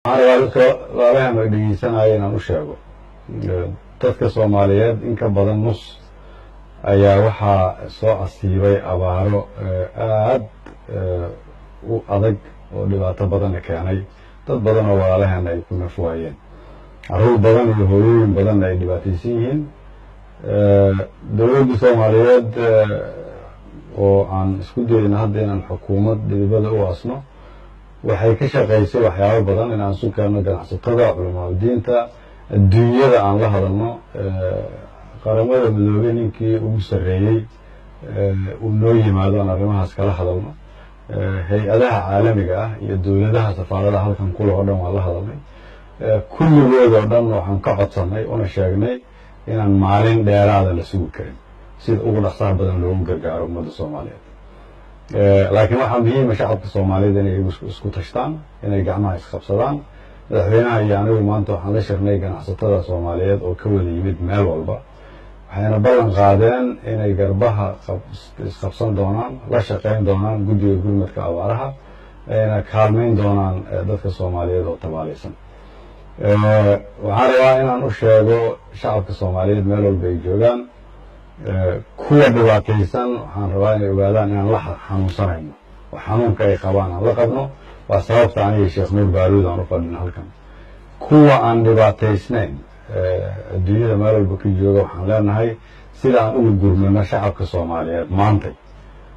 laalahan ay dhegeysanaya inaan u sheego dadka Soomaaliyeed in ka badan nus ayaa waxaa soo asiibay abaaro aad u adag oo dhibaato badan keenay dad badan oo walaalahan ay ku nafwaayeen caruur badan iyo hooyooyin badan ay dhibaataysan yihiin dowladda Soomaaliyeed oo aan isku dayno hadda inaan xukuumad dibadda u asno waxay ka shaqaysay waxyaabo badan inaan soo keenno ganacsatada culimada diinta adduunyada aan la hadalno qaramada midoobay ninkii ugu sareeyay uu noo yimaado aan arrimahaas kala hadalno hay-adaha caalamiga ah iyo dowladaha safaaradaha halkan kula oo dhan waan la hadalnay kulligood oo dhan waxaan ka codsanay una sheegnay inaan maalin dheeraada la sugi karin sida ugu dhaqsaha badan loogu gargaaro ummadda Soomaaliyeed laakiin waxaa muhiim ah shacabka Soomaaliyeed inay isku tashtaan inay gacmaha isqabsadaan madaxweynaha iyo anigu maanta waxaan la shirnay ganacsatada Soomaaliyeed oo ka wada yimid meel walba waxayna ballan qaadeen inay garbaha isqabsan doonaan la shaqayn doonaan guddiga gurmadka abaaraha ayna kaalmayn doonaan dadka Soomaaliyeed oo tabaalaysan waxaan rabaa inaan u sheego shacabka Soomaaliyeed meel walba ay joogaan kuwa dhibaataysan waxaan rabaa inay ogaadaan inaan la xanuunsanayno oo xanuunka ay qabaan aan la qabno waa sababta aniga Sheekh Nuur Baaruud aan u fadhino halkan kuwa aan dhibaataysnayn adduunyada meel walba ka jooga waxaan leenahay sida aan ugu gurmano shacabka Soomaaliyeed maantay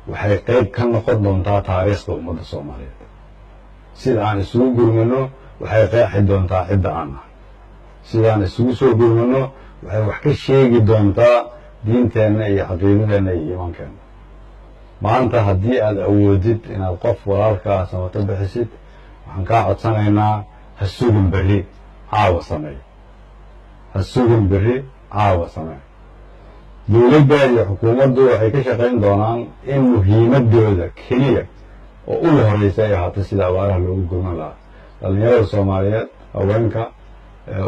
waxay qayb ka noqon doontaa taariikhda ummadda Soomaaliyeed sida aan isugu gurmano waxay qeexi doontaa cidda aan nahay sida aan isugu soo gurmano waxay wax ka sheegi doontaa diinteenna iyo caqiidadeenna iyo iimaankeena maanta haddii aad awoodid inaad qof walaalkaa samato bixisid waxaan kaa codsanaynaa ha sugin berri caawa sameey ha sugin berri caawa sameey dowladda iyo xukuumaddu waxay ka shaqayn doonaan in muhiimadooda keliya oo ugu horeysa ay ahaato sida abaaraha loogu gurman lahaa dhalinyarada Soomaaliyeed haweenka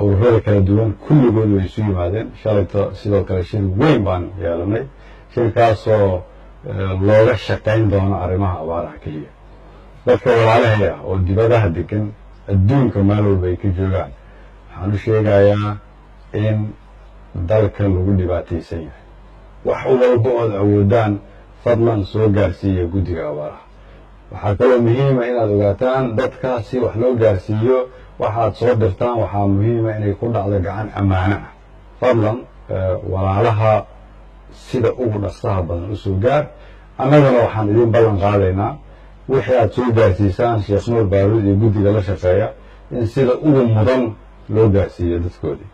ururada kala duwan kulligood way isu yimaadeen shalayto sidoo kale shir weyn baan yeelanay shirkaasoo looga shaqayn doono arrimaha abaaraha keliya dadka walaalahaya oo dibadaha degan adduunka meel walba ay ka joogaan waxaan u sheegayaa in dalka lagu dhibaataysan yahay wax walba ood awoodaan fadlan soo gaarsiiya guddiga abaaraha waxaa kaloo muhiima inaad ogaataan dadka si wax loo gaarsiiyo waxaad soo dirtaan waxaa muhiima inay ku dhacdo gacan ammaano ah fadlan walaalaha sida ugu dhaqsaha badan u soo gaar annagana waxaan idin ballan qaadaynaa wixii aad soo gaarsiisaan Sheekh Nuur Baaruud iyo guddiga la shaqeeya in sida ugu mudan loo gaarsiiyo dadkoodii